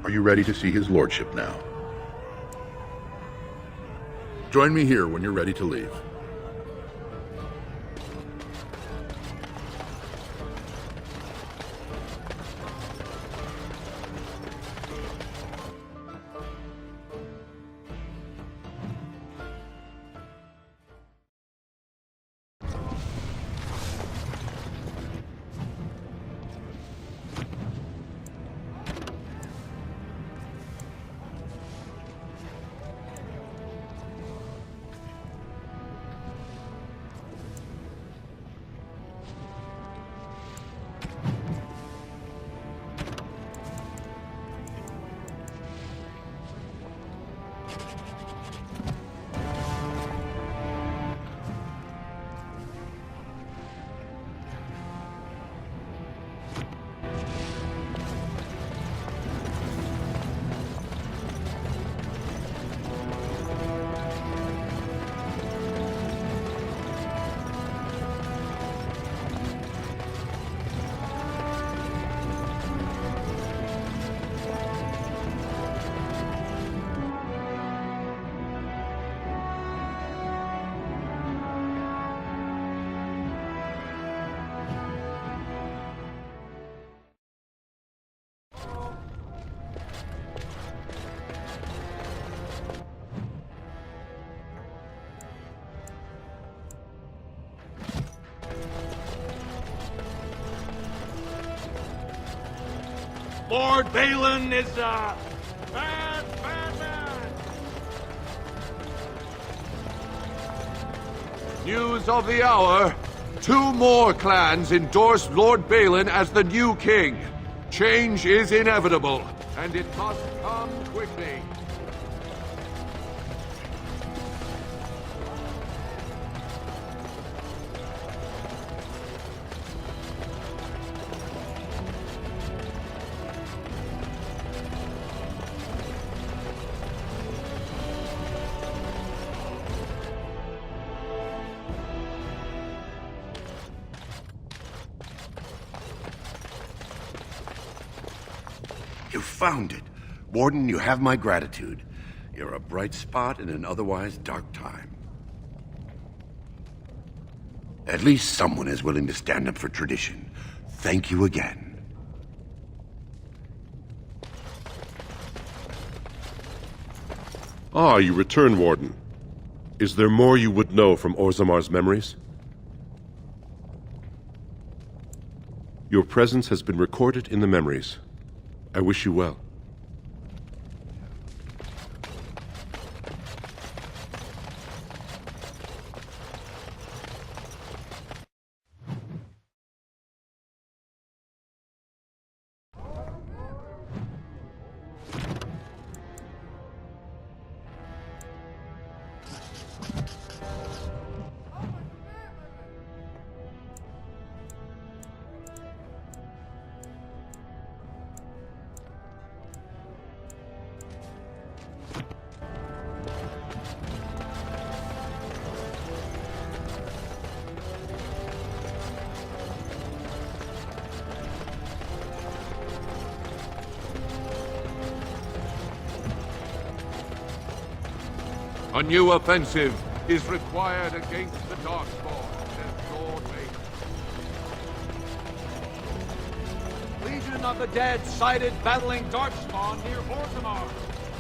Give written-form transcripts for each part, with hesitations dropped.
Are you ready to see his lordship now? Join me here when you're ready to leave. Lord Balin is a bad man! News of the hour. 2 more clans endorsed Lord Balin as the new king. Change is inevitable, and it must come quickly. You found it. Warden, you have my gratitude. You're a bright spot in an otherwise dark time. At least someone is willing to stand up for tradition. Thank you again. Ah, you return, Warden. Is there more you would know from Orzammar's memories? Your presence has been recorded in the memories. I wish you well. A new offensive is required against the darkspawn, says Lord Balin. Legion of the Dead sighted battling darkspawn near Orzammar.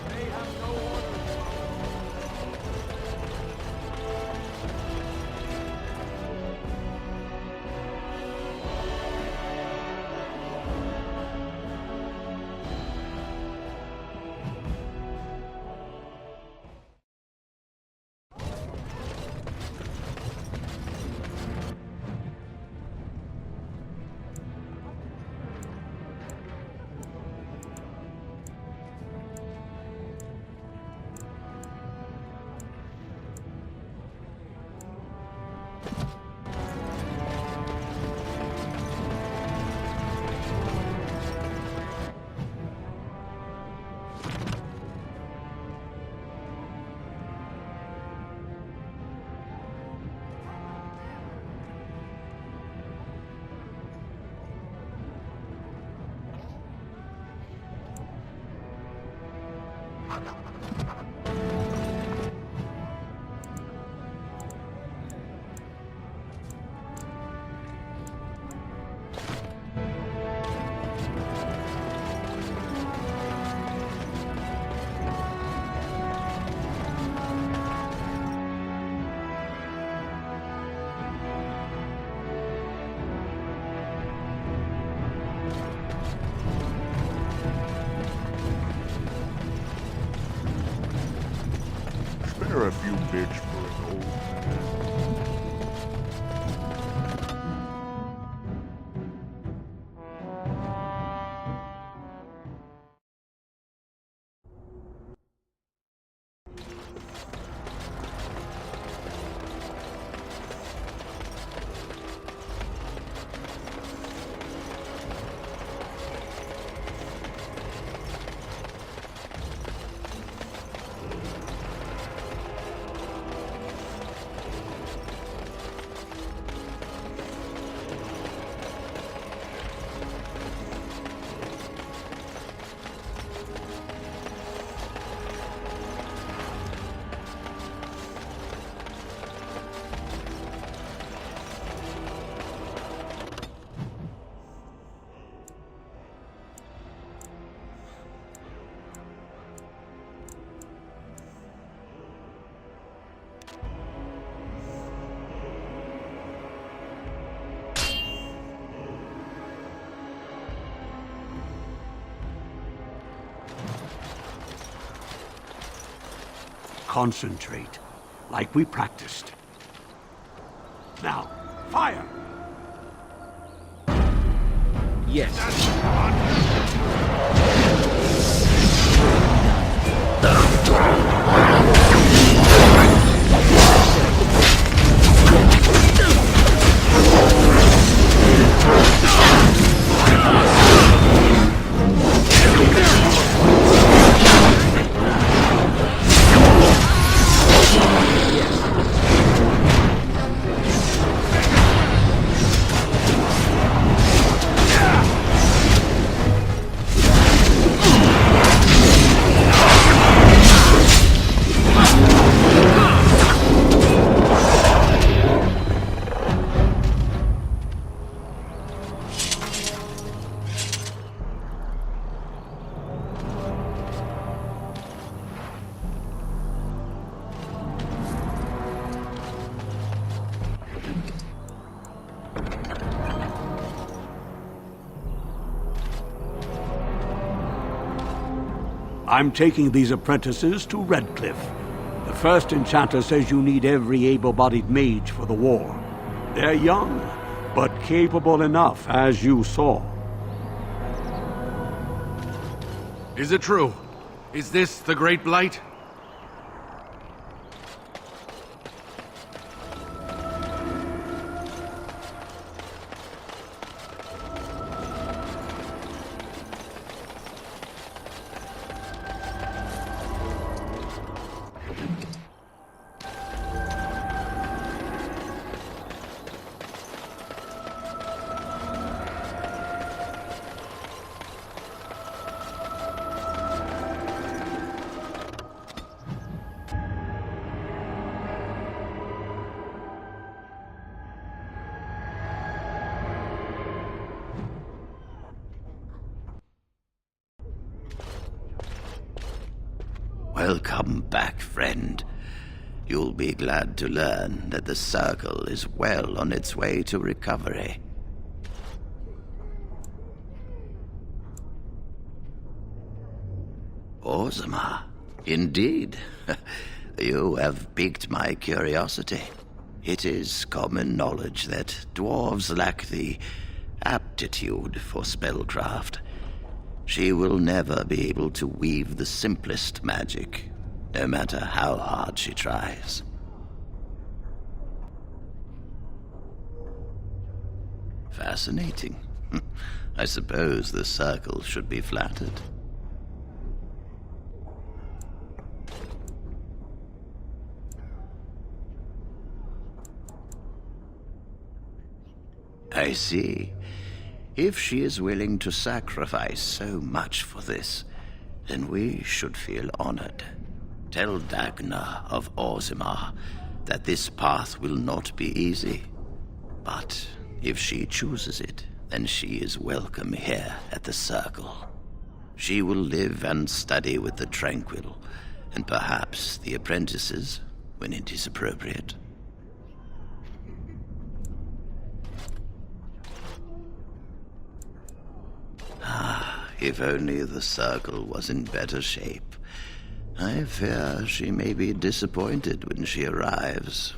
They have no orders. Spare a few bits for an old man. Concentrate, like we practiced. Now, fire! Yes. I'm taking these apprentices to Redcliffe. The First Enchanter says you need every able-bodied mage for the war. They're young, but capable enough, as you saw. Is it true? Is this the Great Blight? Welcome back, friend. You'll be glad to learn that the Circle is well on its way to recovery. Orzammar, indeed. You have piqued my curiosity. It is common knowledge that dwarves lack the aptitude for spellcraft. She will never be able to weave the simplest magic, no matter how hard she tries. Fascinating. I suppose the Circle should be flattered. I see. If she is willing to sacrifice so much for this, then we should feel honored. Tell Dagna of Orzammar that this path will not be easy. But if she chooses it, then she is welcome here at the Circle. She will live and study with the Tranquil, and perhaps the apprentices, when it is appropriate. If only the Circle was in better shape. I fear she may be disappointed when she arrives.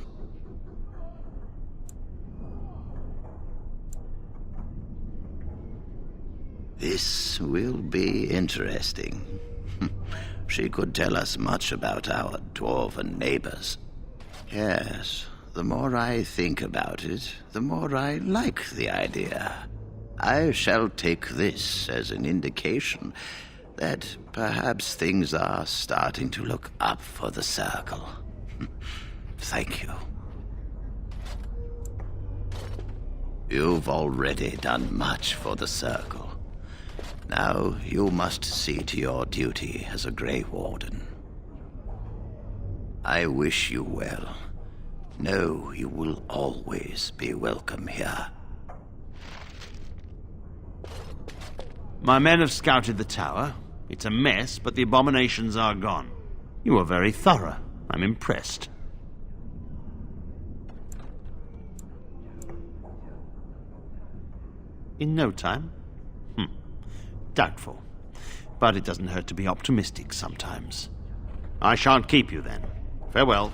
This will be interesting. She could tell us much about our dwarven neighbors. Yes, the more I think about it, the more I like the idea. I shall take this as an indication that perhaps things are starting to look up for the Circle. Thank you. You've already done much for the Circle. Now you must see to your duty as a Grey Warden. I wish you well. Know you will always be welcome here. My men have scouted the tower. It's a mess, but the abominations are gone. You are very thorough. I'm impressed. In no time? Doubtful. But it doesn't hurt to be optimistic sometimes. I shan't keep you then. Farewell.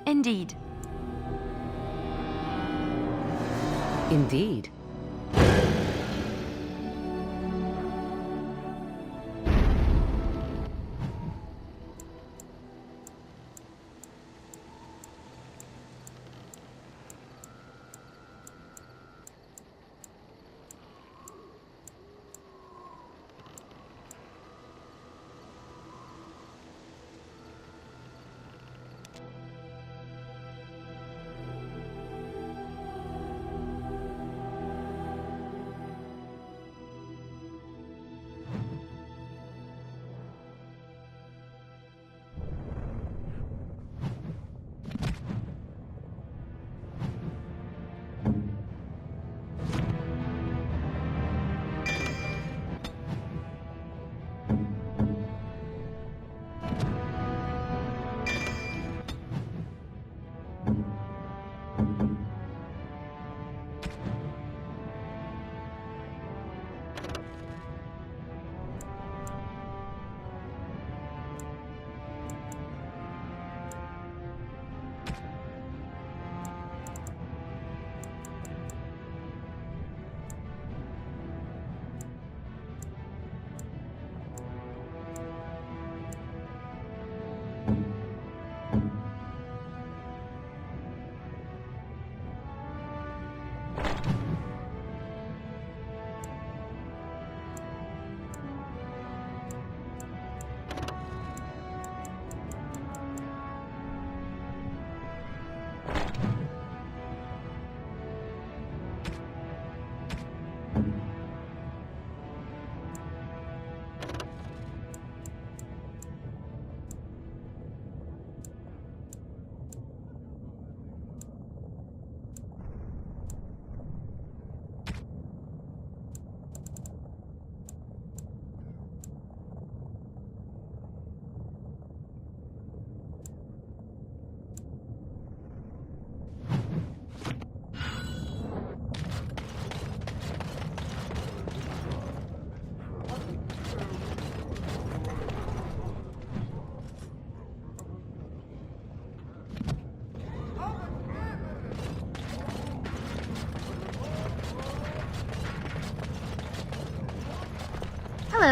Indeed. Indeed.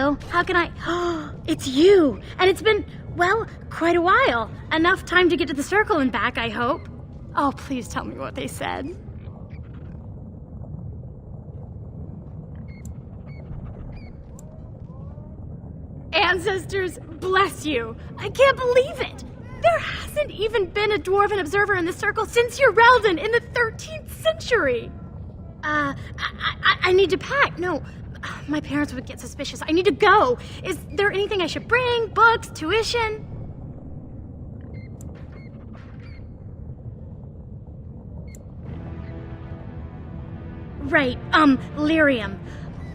Hello, how can I... Oh, it's you! And it's been, well, quite a while. Enough time to get to the circle and back, I hope. Oh, please tell me what they said. Ancestors, bless you. I can't believe it. There hasn't even been a dwarven observer in the circle since your Relden in the 13th century. I need to pack. No, my parents would get suspicious. I need to go. Is there anything I should bring? Books? Tuition? Right, lyrium.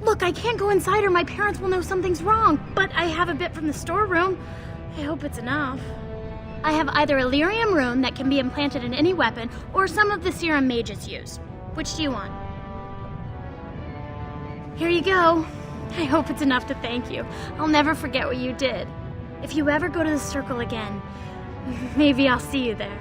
Look, I can't go inside or my parents will know something's wrong, but I have a bit from the storeroom. I hope it's enough. I have either a lyrium rune that can be implanted in any weapon, or some of the serum mages use. Which do you want? Here you go. I hope it's enough to thank you. I'll never forget what you did. If you ever go to the circle again, maybe I'll see you there.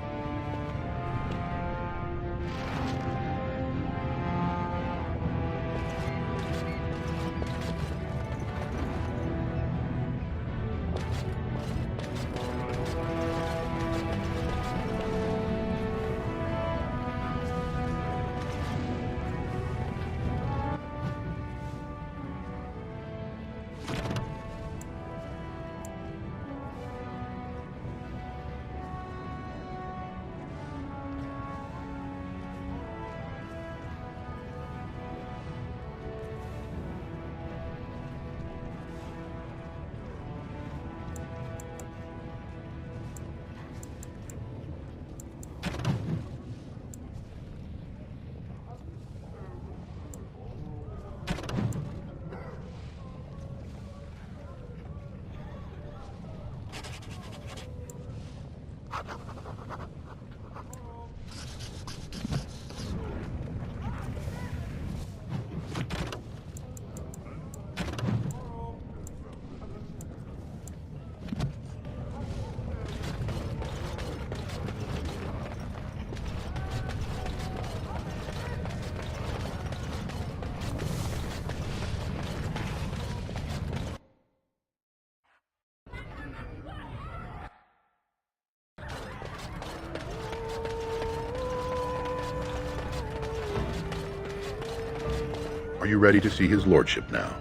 Are you ready to see his lordship now?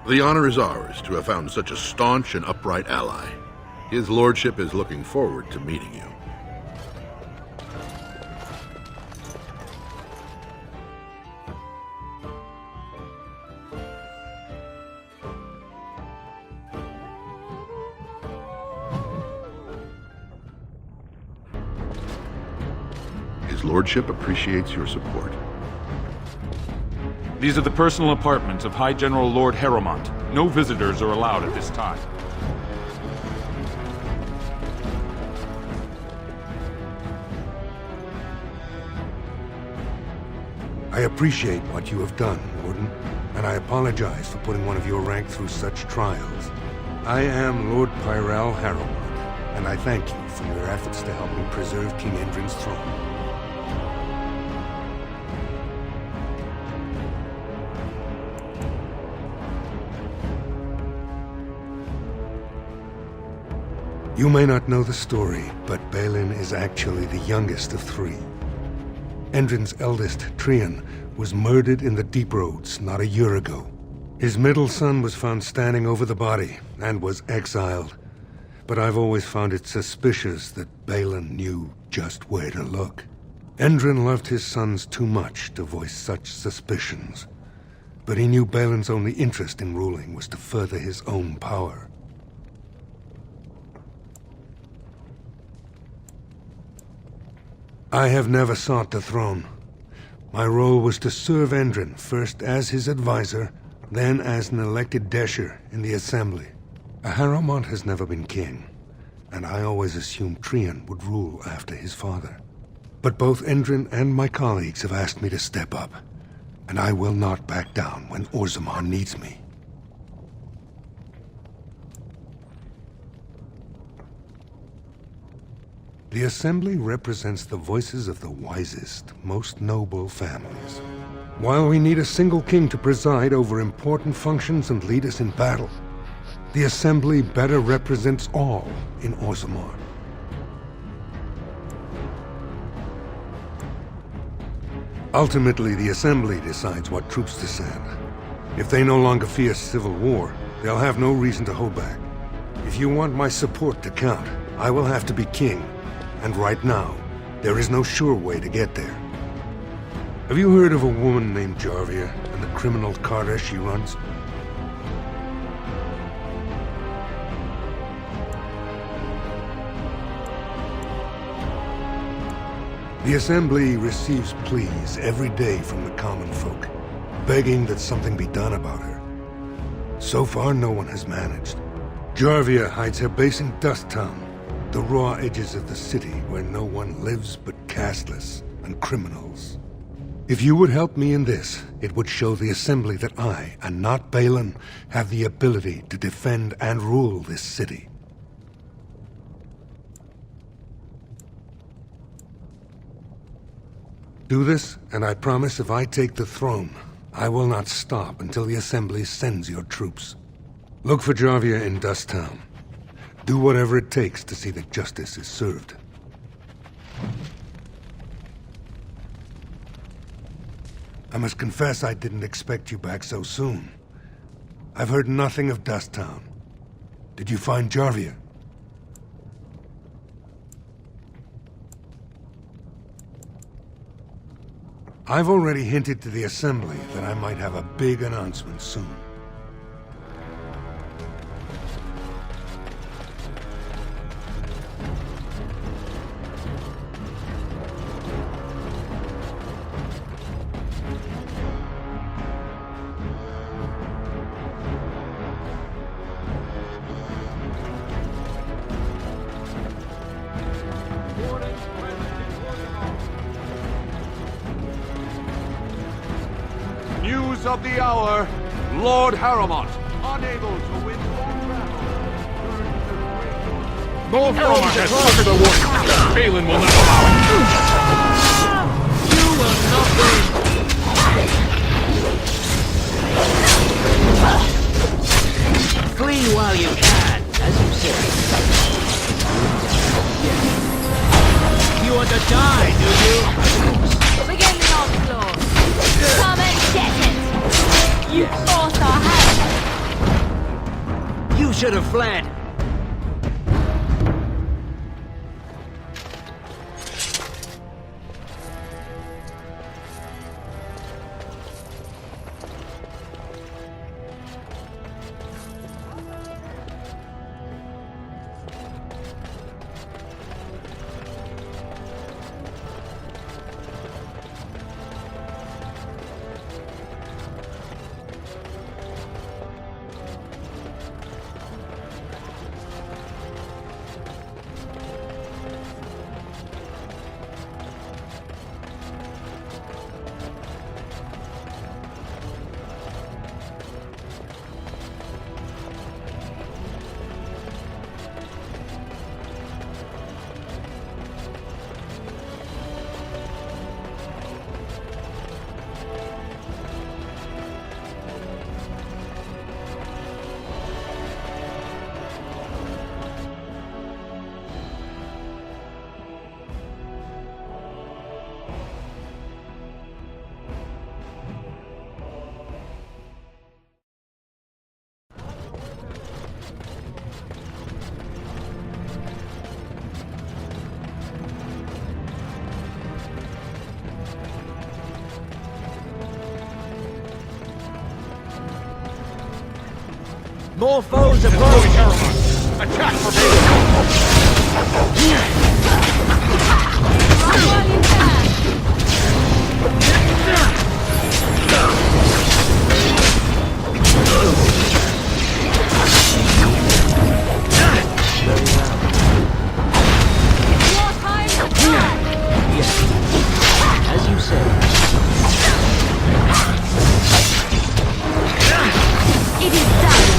The honor is ours to have found such a staunch and upright ally. His lordship is looking forward to meeting you. His lordship appreciates your support. These are the personal apartments of High General Lord Harrowmont. No visitors are allowed at this time. I appreciate what you have done, Warden, and I apologize for putting one of your rank through such trials. I am Lord Harrowmont, and I thank you for your efforts to help me preserve King Endrin's throne. You may not know the story, but Balin is actually the youngest of three. Endrin's eldest, Trian, was murdered in the Deep Roads not a year ago. His middle son was found standing over the body and was exiled. But I've always found it suspicious that Balin knew just where to look. Endrin loved his sons too much to voice such suspicions. But he knew Balin's only interest in ruling was to further his own power. I have never sought the throne. My role was to serve Endrin, first as his advisor, then as an elected Desher in the Assembly. Harrowmont has never been king, and I always assumed Trian would rule after his father. But both Endrin and my colleagues have asked me to step up, and I will not back down when Orzammar needs me. The Assembly represents the voices of the wisest, most noble families. While we need a single king to preside over important functions and lead us in battle, the Assembly better represents all in Orzammar. Ultimately, the Assembly decides what troops to send. If they no longer fear civil war, they'll have no reason to hold back. If you want my support to count, I will have to be king. And right now, there is no sure way to get there. Have you heard of a woman named Jarvia and the criminal Carta she runs? The Assembly receives pleas every day from the common folk, begging that something be done about her. So far, no one has managed. Jarvia hides her base in Dust Town, the raw edges of the city where no one lives but casteless and criminals. If you would help me in this, it would show the Assembly that I, and not Balin, have the ability to defend and rule this city. Do this, and I promise if I take the throne, I will not stop until the Assembly sends your troops. Look for Jarvia in Dust Town. Do whatever it takes to see that justice is served. I must confess I didn't expect you back so soon. I've heard nothing of Dust Town. Did you find Jarvia? I've already hinted to the Assembly that I might have a big announcement soon. News of the hour, Lord Harrowmont, unable to win more battle. Lord Harrowmont has conquered the war. Balin will not allow it. You will not win. Flee while you can, as you say. You want to die, do you? Begin the onslaught! Come and get it! You forced our hand! You should have fled. More foes approach! Attack for As you say. It is done!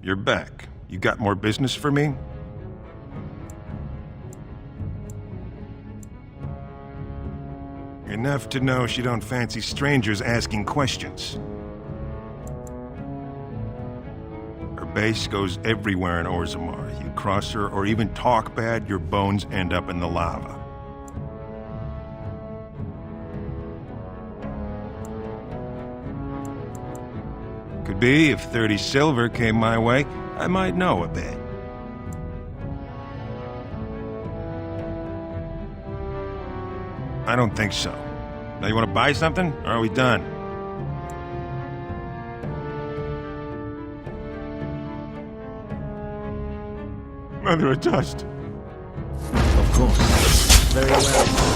you're back. You got more business for me? Enough to know she don't fancy strangers asking questions. Her base goes everywhere in Orzammar. You cross her or even talk bad, your bones end up in the lava. Could be if 30 silver came my way, I might know a bit. I don't think so. Now you want to buy something, or are we done? Mother of Dust. Of course. Very well.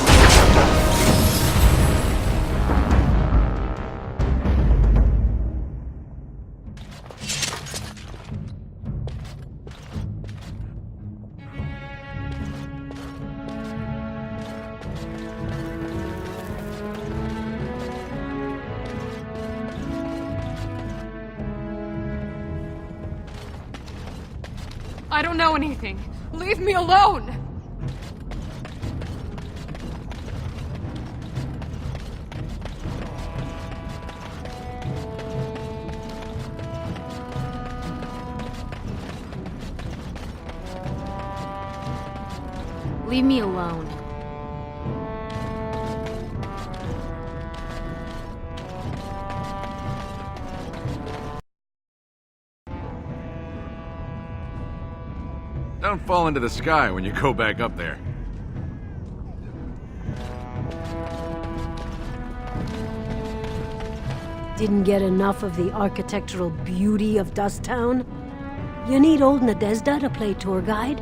I don't know anything. Leave me alone! Leave me alone. Don't fall into the sky when you go back up there. Didn't get enough of the architectural beauty of Dust Town? You need old Nadezda to play tour guide?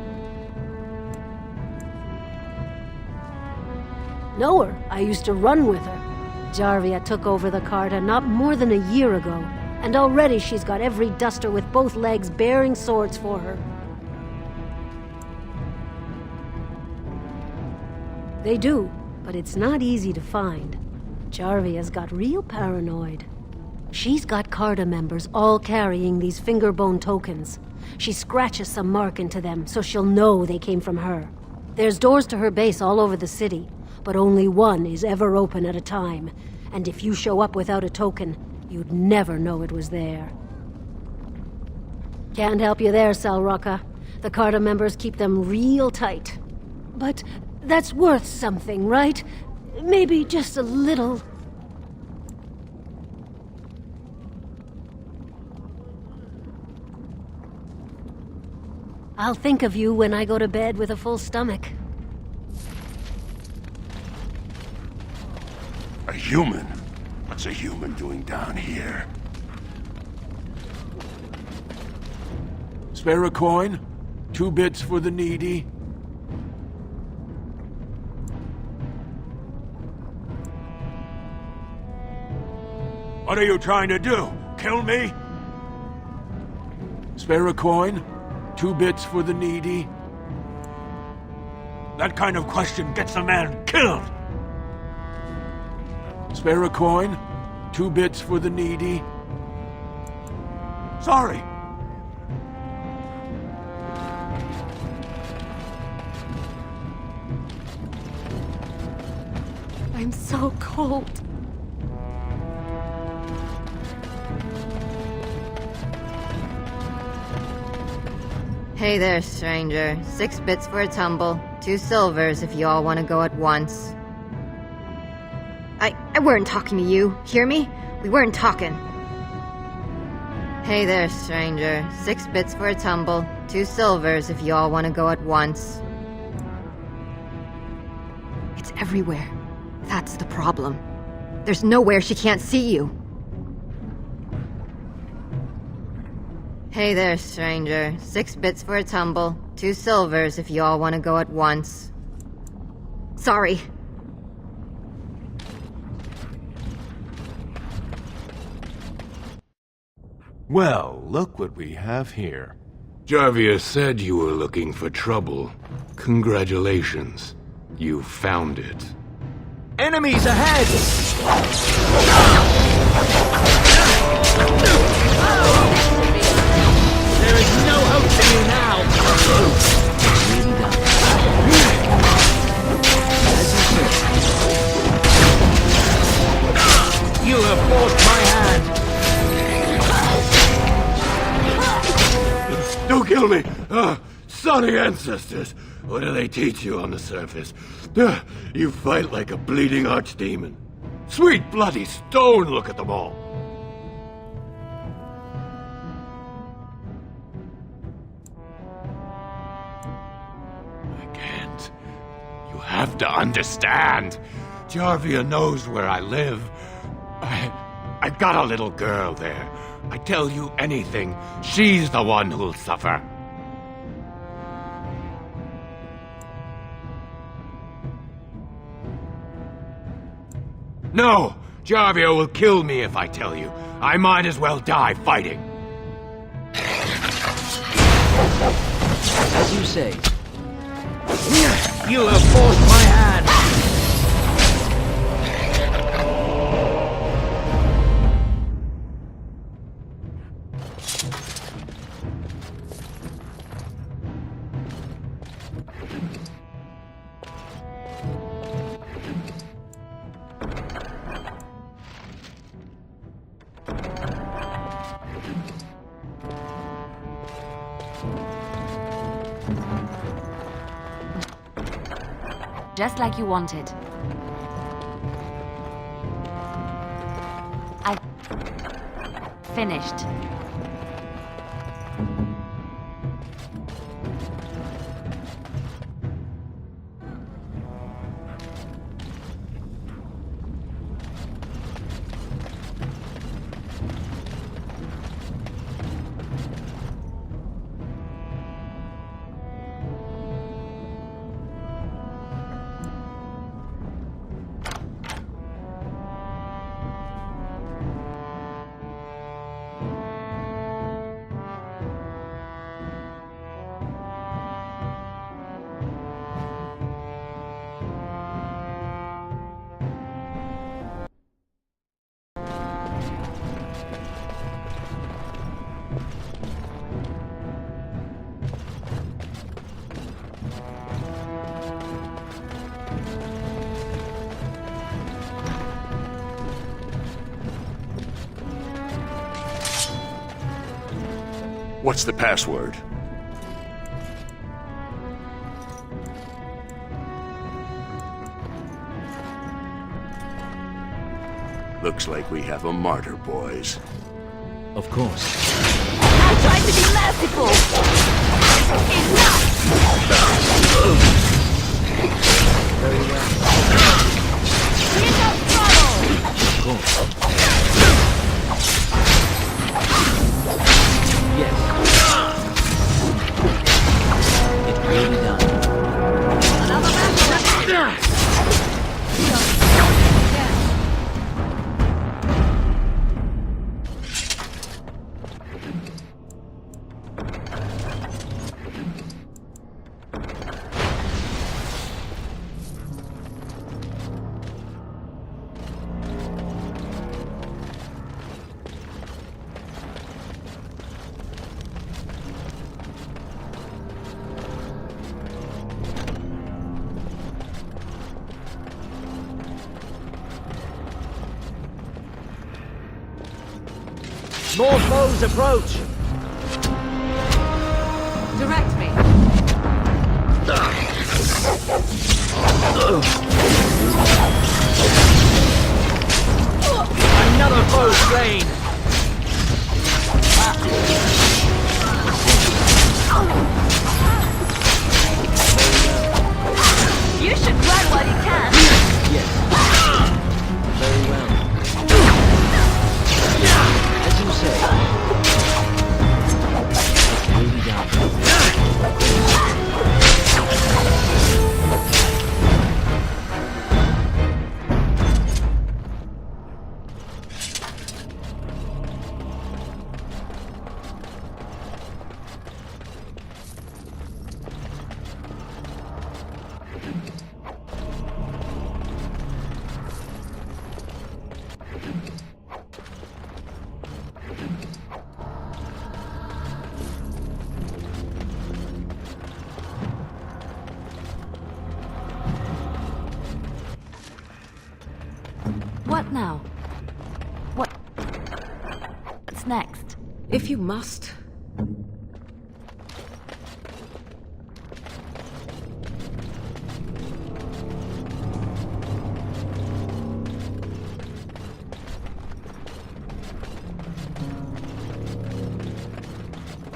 Know her. I used to run with her. Jarvia took over the Carta not more than a year ago, and already she's got every duster with both legs bearing swords for her. They do, but it's not easy to find. Jarvia's got real paranoid. She's got Carta members all carrying these fingerbone tokens. She scratches some mark into them so she'll know they came from her. There's doors to her base all over the city, but only one is ever open at a time. And if you show up without a token, you'd never know it was there. Can't help you there, Salrocka. The Carta members keep them real tight. But that's worth something, right? Maybe just a little. I'll think of you when I go to bed with a full stomach. A human? What's a human doing down here? Spare a coin? 2 bits for the needy? What are you trying to do? Kill me? Spare a coin? 2 bits for the needy? That kind of question gets a man killed! Spare a coin? 2 bits for the needy? Sorry! I'm so cold. Hey there, stranger. 6 bits for a tumble. 2 silvers if you all want to go at once. I weren't talking to you. Hear me? We weren't talking. Hey there, stranger. 6 bits for a tumble. 2 silvers if you all want to go at once. It's everywhere. That's the problem. There's nowhere she can't see you. Hey there, stranger. 6 bits for a tumble. 2 silvers if you all want to go at once. Sorry. Well, look what we have here. Jarvia said you were looking for trouble. Congratulations. You found it. Enemies ahead! There is forced my hand! Don't kill me! Sunny ancestors! What do they teach you on the surface? You fight like a bleeding archdemon. Sweet bloody stone, look at them all! I can't. You have to understand. Jarvia knows where I live. I got a little girl there. I tell you anything, she's the one who'll suffer. No! Jarvia will kill me if I tell you. I might as well die fighting. As you say. You have forced my hand! Just like you wanted. I finished. What's the password? Looks like we have a martyr, boys. Of course. I tried to be merciful! Enough! Very well. Enough trouble! Of course. Yes. It will be done. Another match! More foes approach! Direct me. Another foe slain! You should run while you can. Yes. Very well. As you say. It will be done. What now? What? What's next? If you must.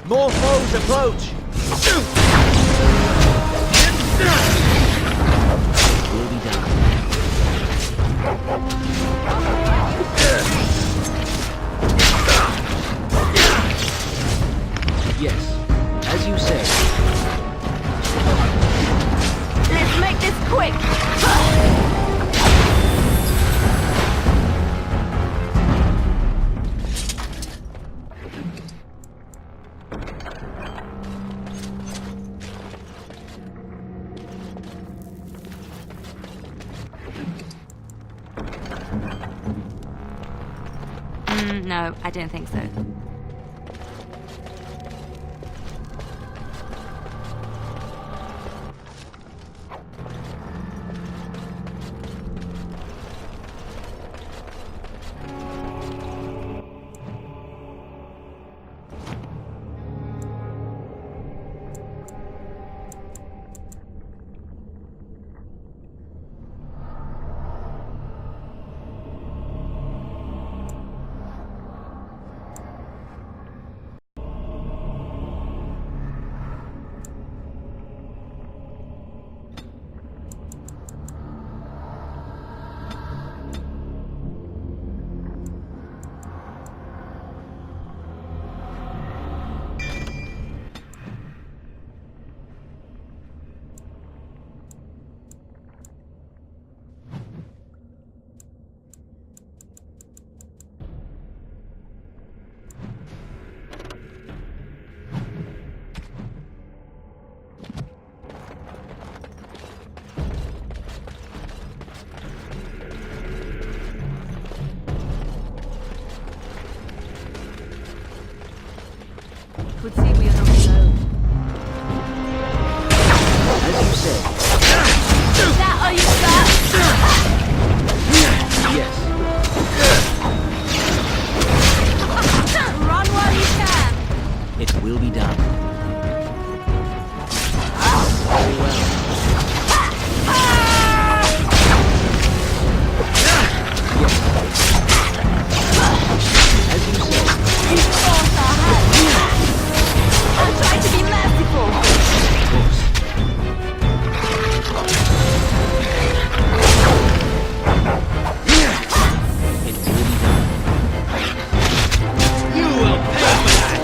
More foes approach! Will be done. Yes, as you say. Let's make this quick! No, I don't think so. Would seem we are not alone. As you say. Is that all you Yes. got? Run while you can! It will be done. Very well. Yes. As you say. You force our hand! I'm trying to be merciful! Of course. It will be done. You will pay for that!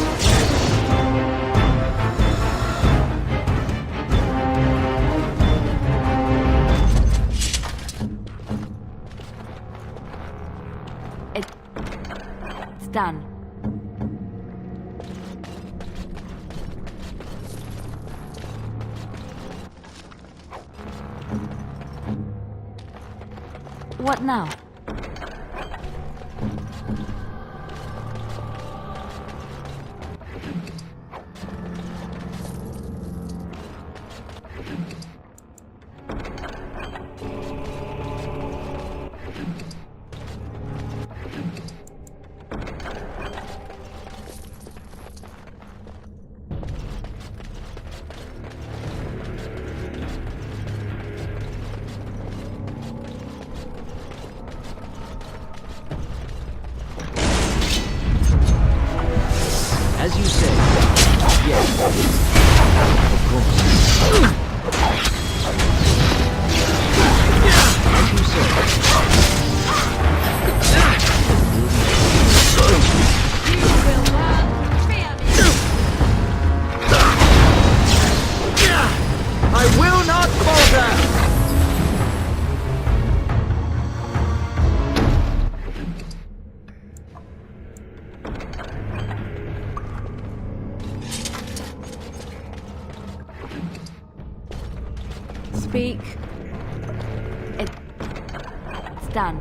It's done. What now? As you say. Yes. Of course. As you say. I will not falter! Speak. It's done.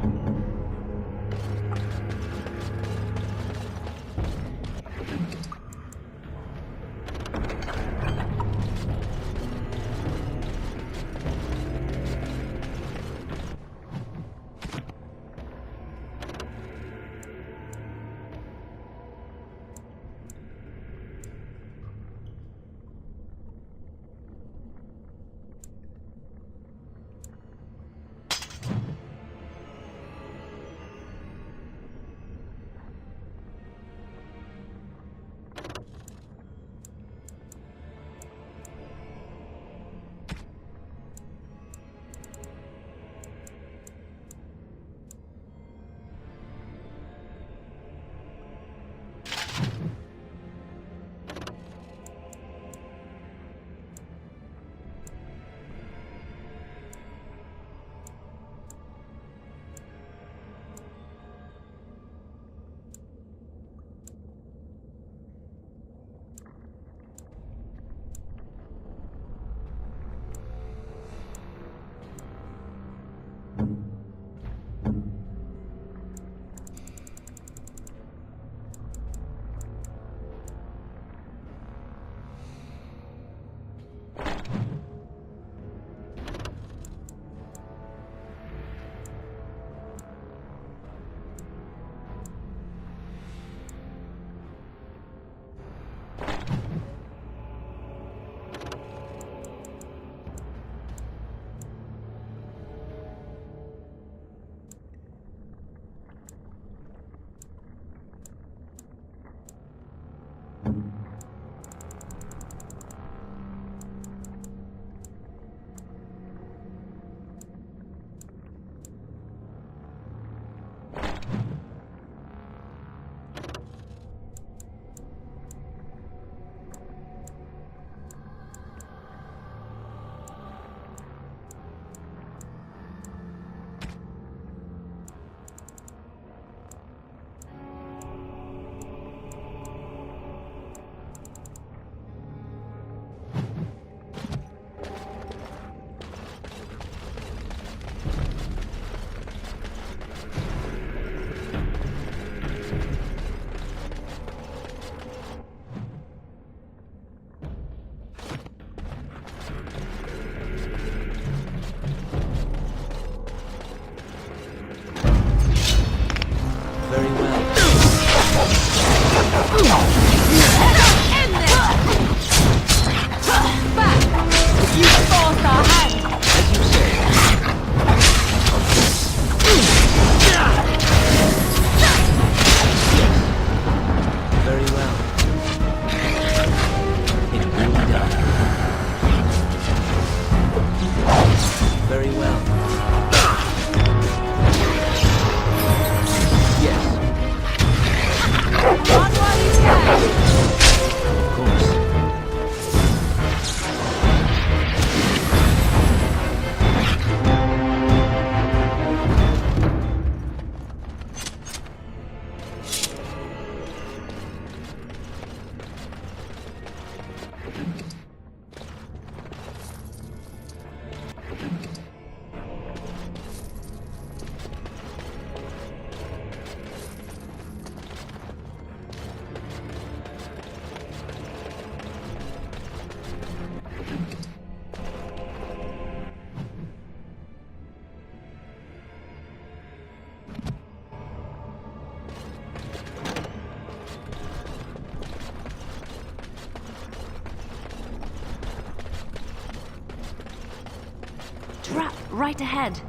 right ahead.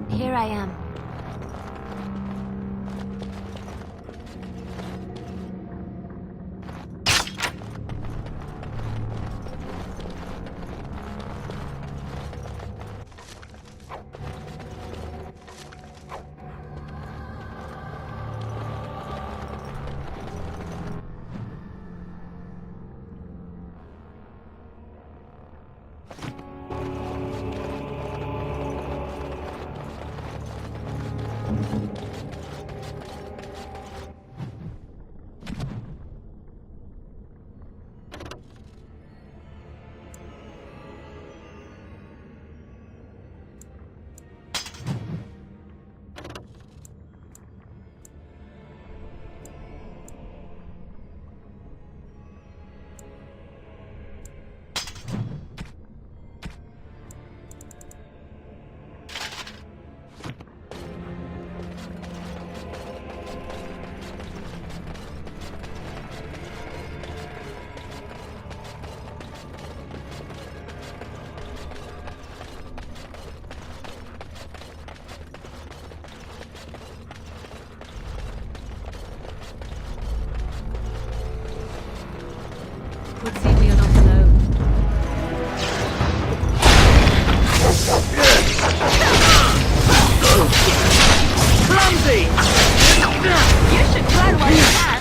Here I am. Let's see we are not alone. Clumsy! You should run while you can.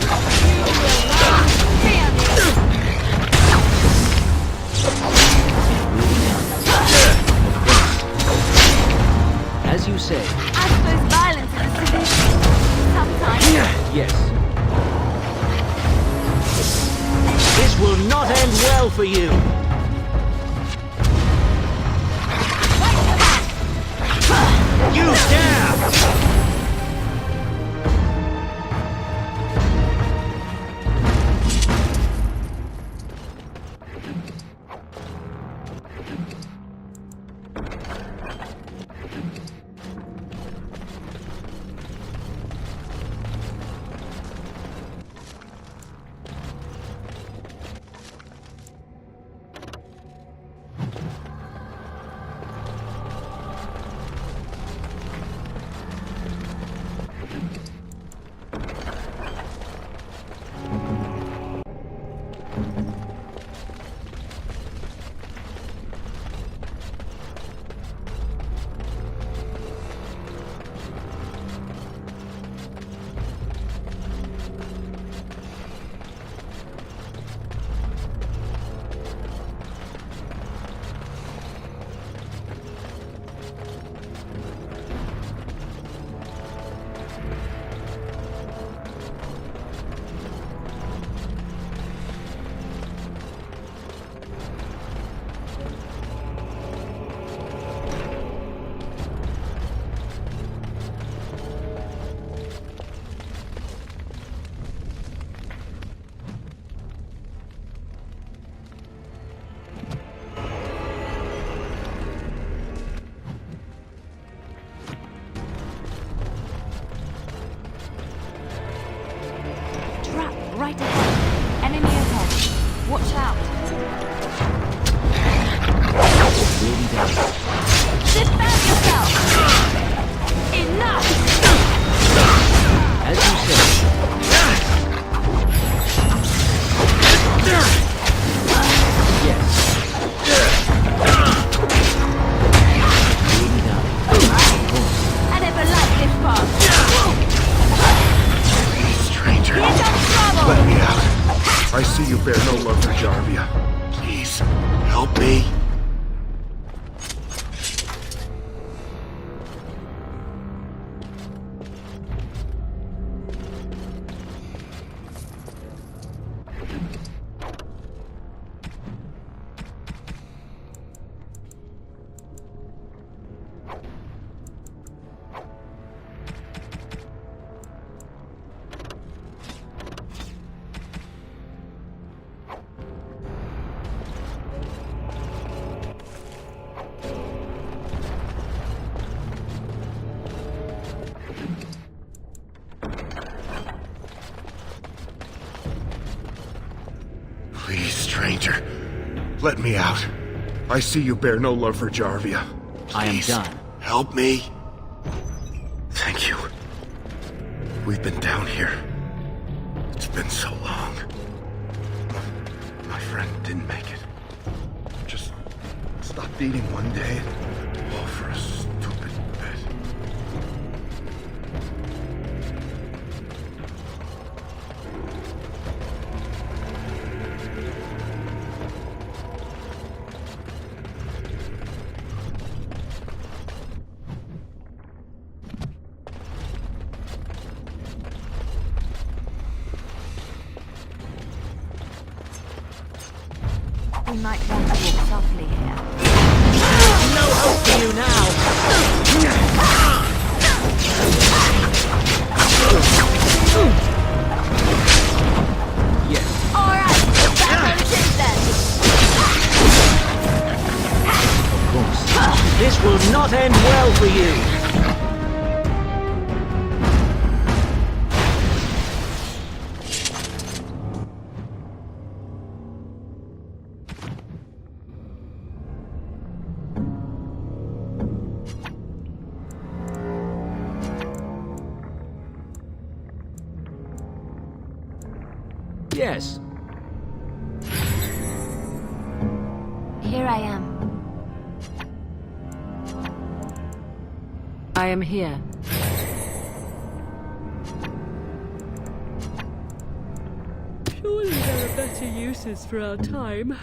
You will not fear me. As you say. I suppose violence is a solution. Sometimes. Yes. This will not end well for you. You dare! Right ahead. Enemy ahead. Watch out. Defend yourself! Enough! As you say. Yes. I never liked this part. Stranger. Here comes trouble! Let me out. I see you bear no love for Jarvia. Please, help me. Please, stranger. Let me out. I see you bear no love for Jarvia. I am Please, done. help me. Thank you. We've been down here. It's been so long. My friend didn't make it. Just stopped eating one day. All for a stupid bet. We might want to walk softly here. No hope for you now! Yes. Alright, back on the chase then! Of course. This will not end well for you! Yes. Here I am. I am here. Surely there are better uses for our time.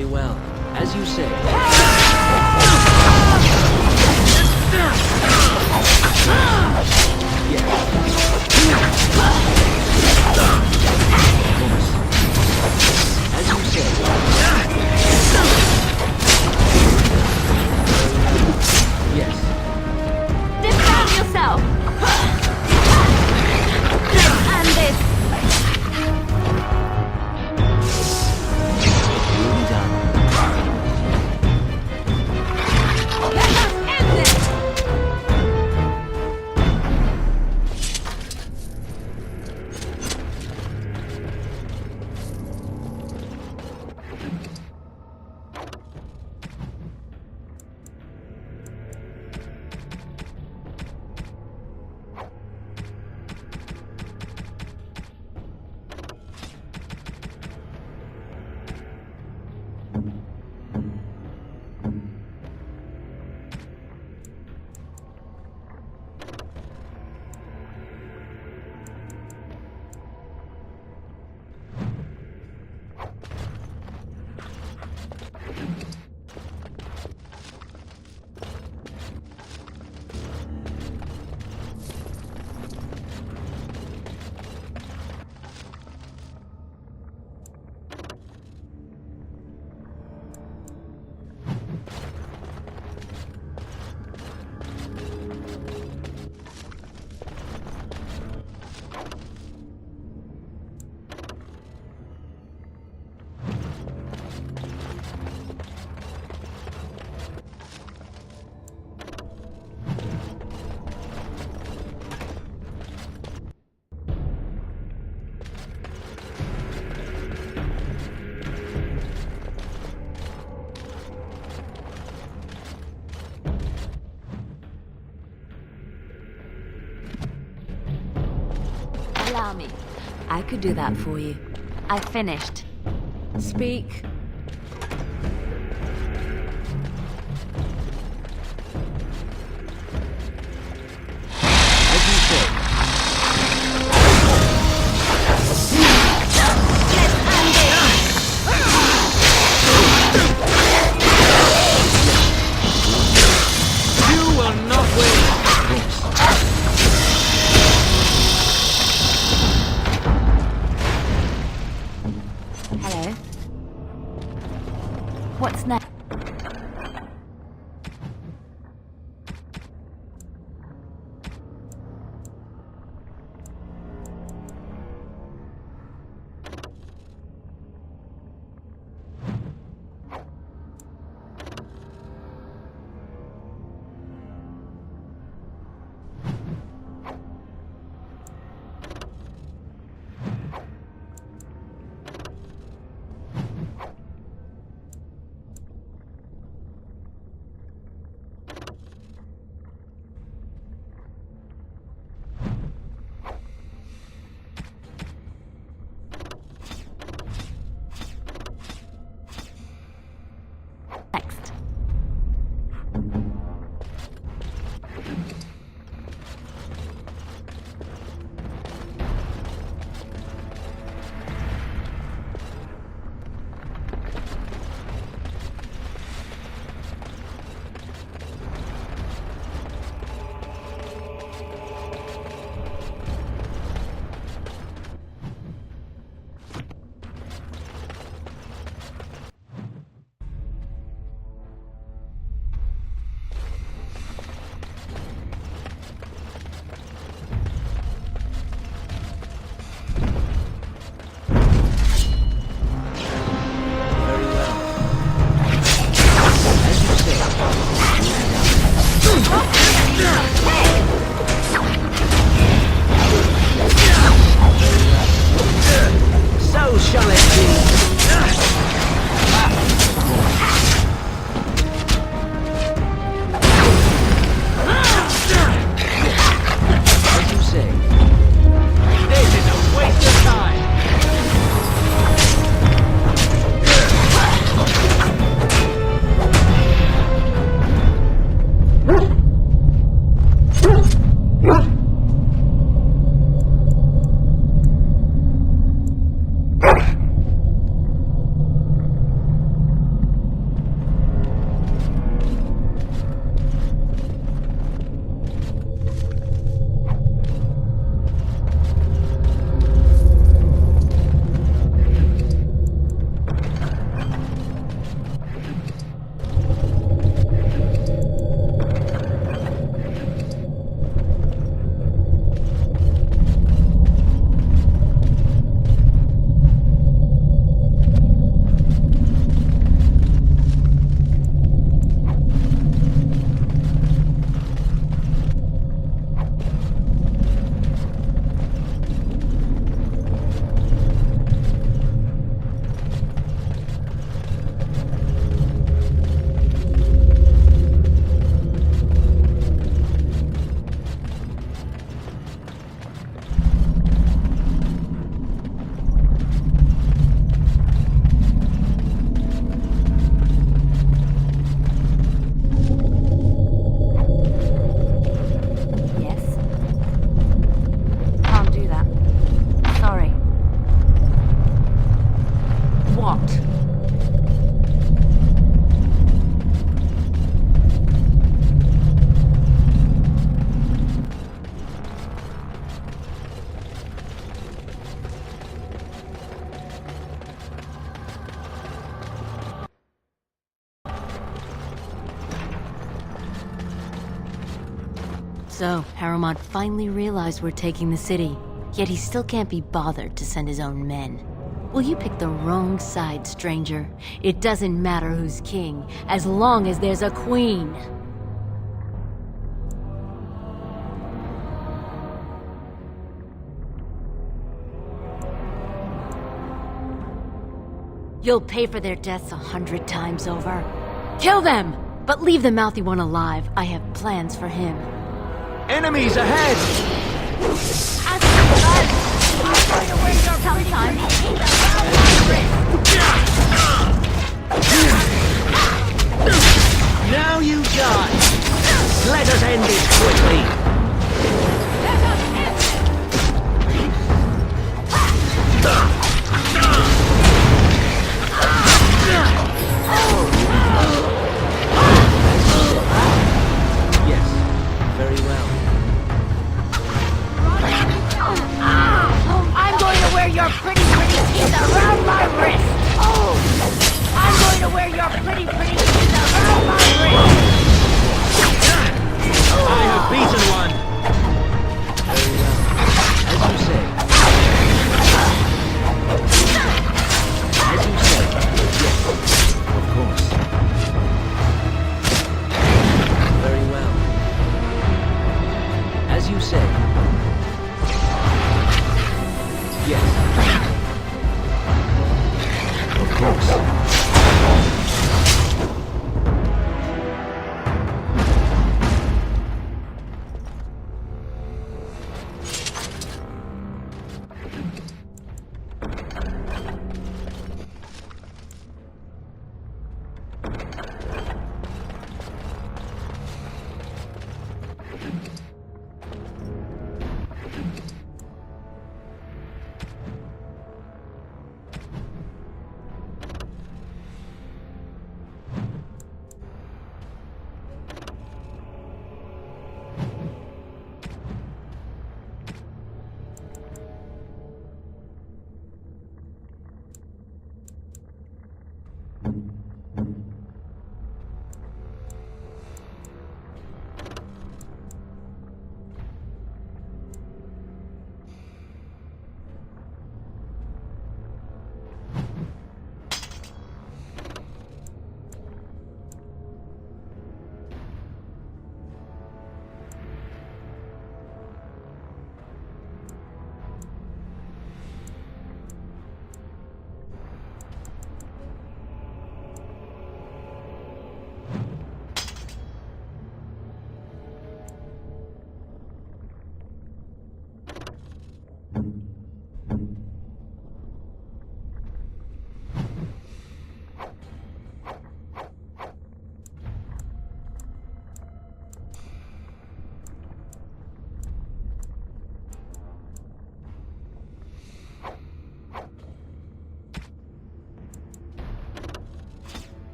Very well. As you say. As you say. Yes. Defend yourself! And this! Duly done. Let us end this! Allow me. I could do that for you. I finished. Speak. As you say. You will not win. Hello. So, Harrowmont finally realized we're taking the city, yet he still can't be bothered to send his own men. Well, you picked the wrong side, stranger. It doesn't matter who's king, as long as there's a queen. You'll pay for their deaths 100 times over. Kill them! But leave the mouthy one alive. I have plans for him. Enemies ahead! Now you die! Let us end this quickly! Yes, very well. I'm going to wear your pretty teeth around my wrist! I'm going to wear your pretty teeth around my wrist! I have beaten one! Very well. As you say. As you say. Yes, of course. Very well. As you say. Yes. Of course.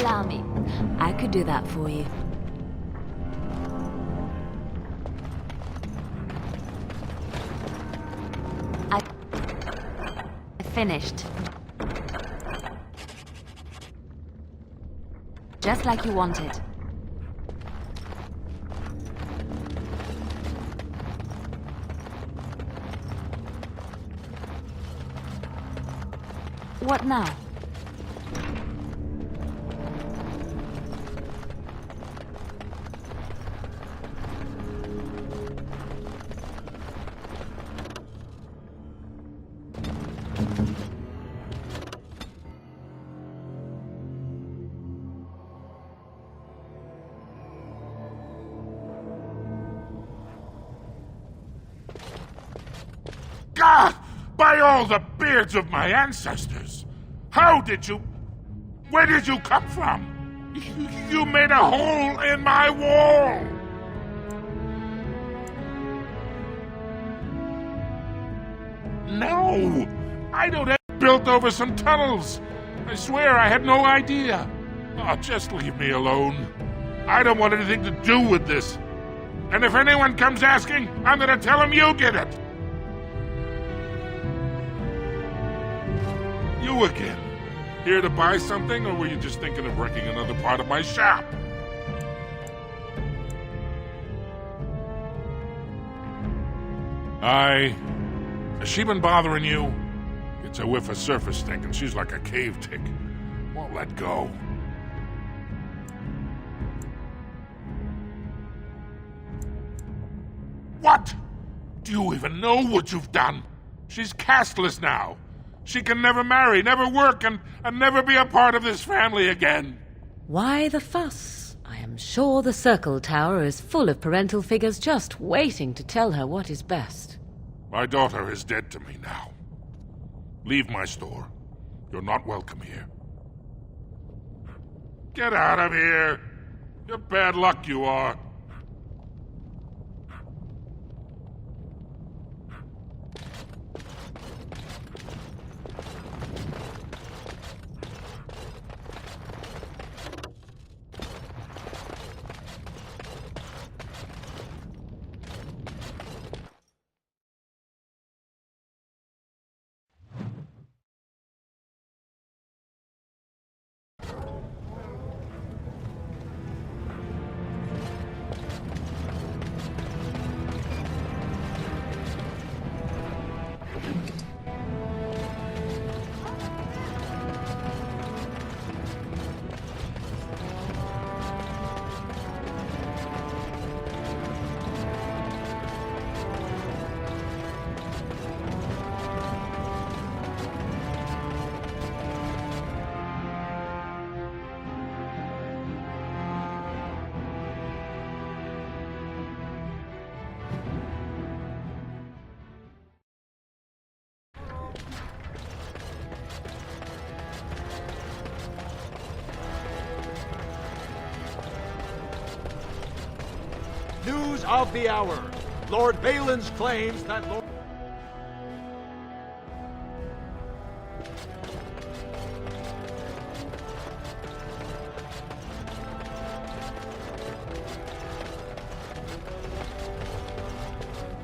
Allow me. I could do that for you. I finished. Just like you wanted. What now? God! By all the beards of my ancestors! How did you... Where did you come from? You made a hole in my wall! No! I don't have built over some tunnels! I swear I had no idea! Oh, just leave me alone. I don't want anything to do with this. And if anyone comes asking, I'm gonna tell them you did it! You again. Here to buy something, or were you just thinking of wrecking another part of my shop? Has she been bothering you? It's a whiff of surface stink, and she's like a cave tick. Won't let go. What? Do you even know what you've done? She's castless now. She can never marry, never work, and never be a part of this family again. Why the fuss? I am sure the Circle Tower is full of parental figures just waiting to tell her what is best. My daughter is dead to me now. Leave my store. You're not welcome here. Get out of here! You're bad luck, you are. News of the hour. Lord Balin's claims that Lord...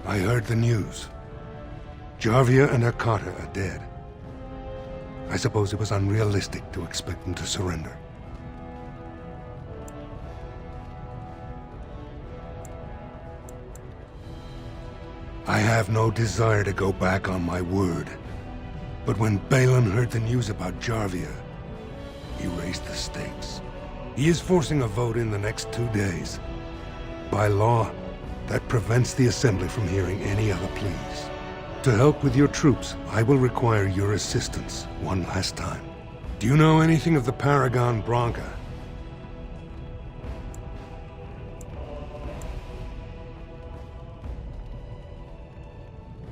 I heard the news. Jarvia and her Carta are dead. I suppose it was unrealistic to expect them to surrender. I have no desire to go back on my word. But when Balin heard the news about Jarvia, he raised the stakes. He is forcing a vote in the next 2 days. By law, that prevents the Assembly from hearing any other pleas. To help with your troops, I will require your assistance one last time. Do you know anything of the paragon Branka?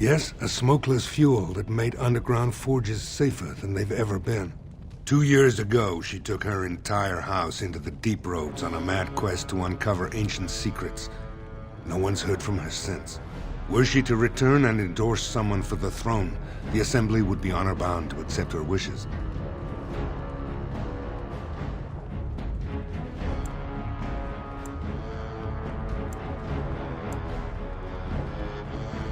Yes, a smokeless fuel that made underground forges safer than they've ever been. 2 years ago, she took her entire house into the deep roads on a mad quest to uncover ancient secrets. No one's heard from her since. Were she to return and endorse someone for the throne, the Assembly would be honor-bound to accept her wishes.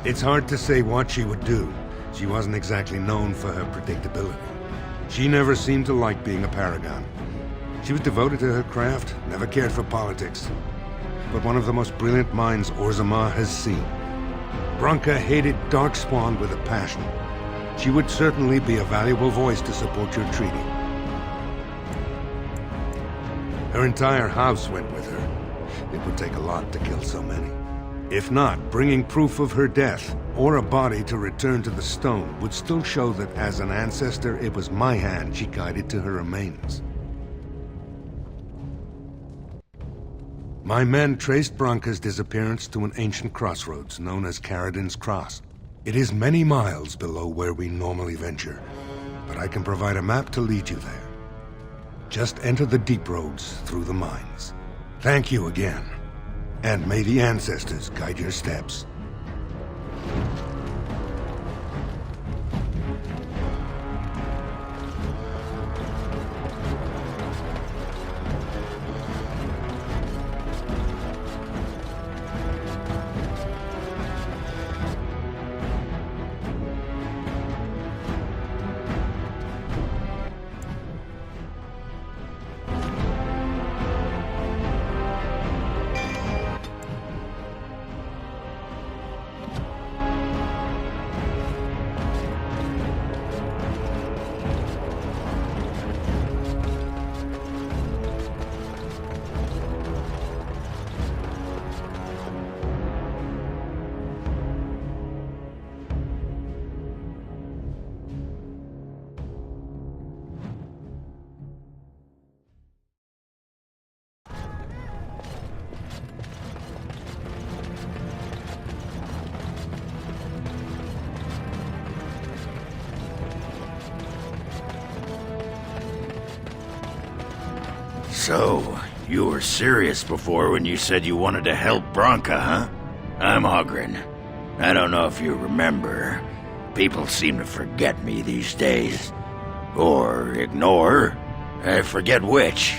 It's hard to say what she would do. She wasn't exactly known for her predictability. She never seemed to like being a paragon. She was devoted to her craft, never cared for politics. But one of the most brilliant minds Orzammar has seen. Branka hated darkspawn with a passion. She would certainly be a valuable voice to support your treaty. Her entire house went with her. It would take a lot to kill so many. If not, bringing proof of her death, or a body to return to the stone, would still show that as an ancestor, it was my hand she guided to her remains. My men traced Branka's disappearance to an ancient crossroads known as Caradin's Cross. It is many miles below where we normally venture, but I can provide a map to lead you there. Just enter the deep roads through the mines. Thank you again, and may the ancestors guide your steps. So, you were serious before when you said you wanted to help Branka, huh? I'm Oghren. I don't know if you remember. People seem to forget me these days. Or ignore. I forget which.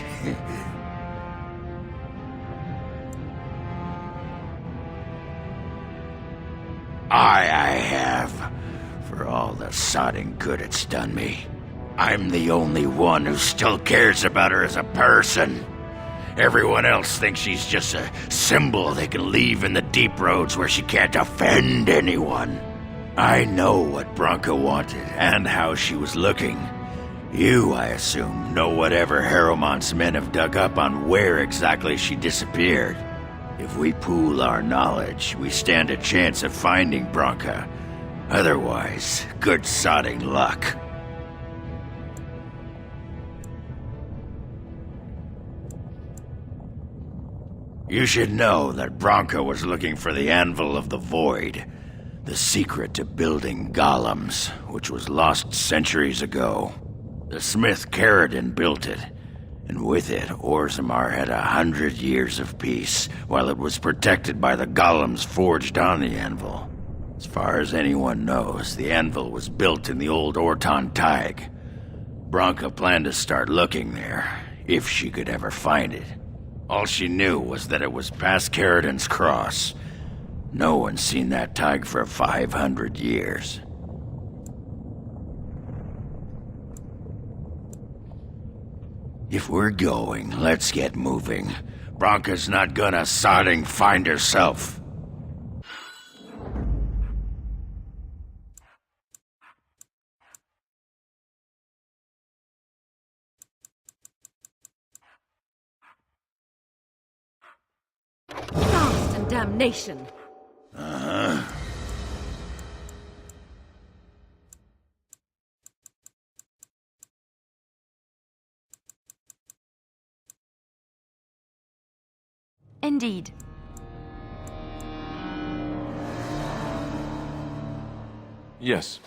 I have. For all the sodding good it's done me. I'm the only one who still cares about her as a person. Everyone else thinks she's just a symbol they can leave in the deep roads where she can't offend anyone. I know what Branka wanted and how she was looking. You, I assume, know whatever Harrowmont's men have dug up on where exactly she disappeared. If we pool our knowledge, we stand a chance of finding Branka. Otherwise, good sodding luck. You should know that Branka was looking for the Anvil of the Void, the secret to building golems, which was lost centuries ago. The smith Aedan built it, and with it, Orzammar had 100 years of peace, while it was protected by the golems forged on the anvil. As far as anyone knows, the anvil was built in the old Orton Tig. Branka planned to start looking there, if she could ever find it. All she knew was that it was past Caridan's cross. No one's seen that Tig for 500 years. If we're going, let's get moving. Branka's not gonna sodding find herself. Frost and damnation. Uh-huh. Indeed. Yes,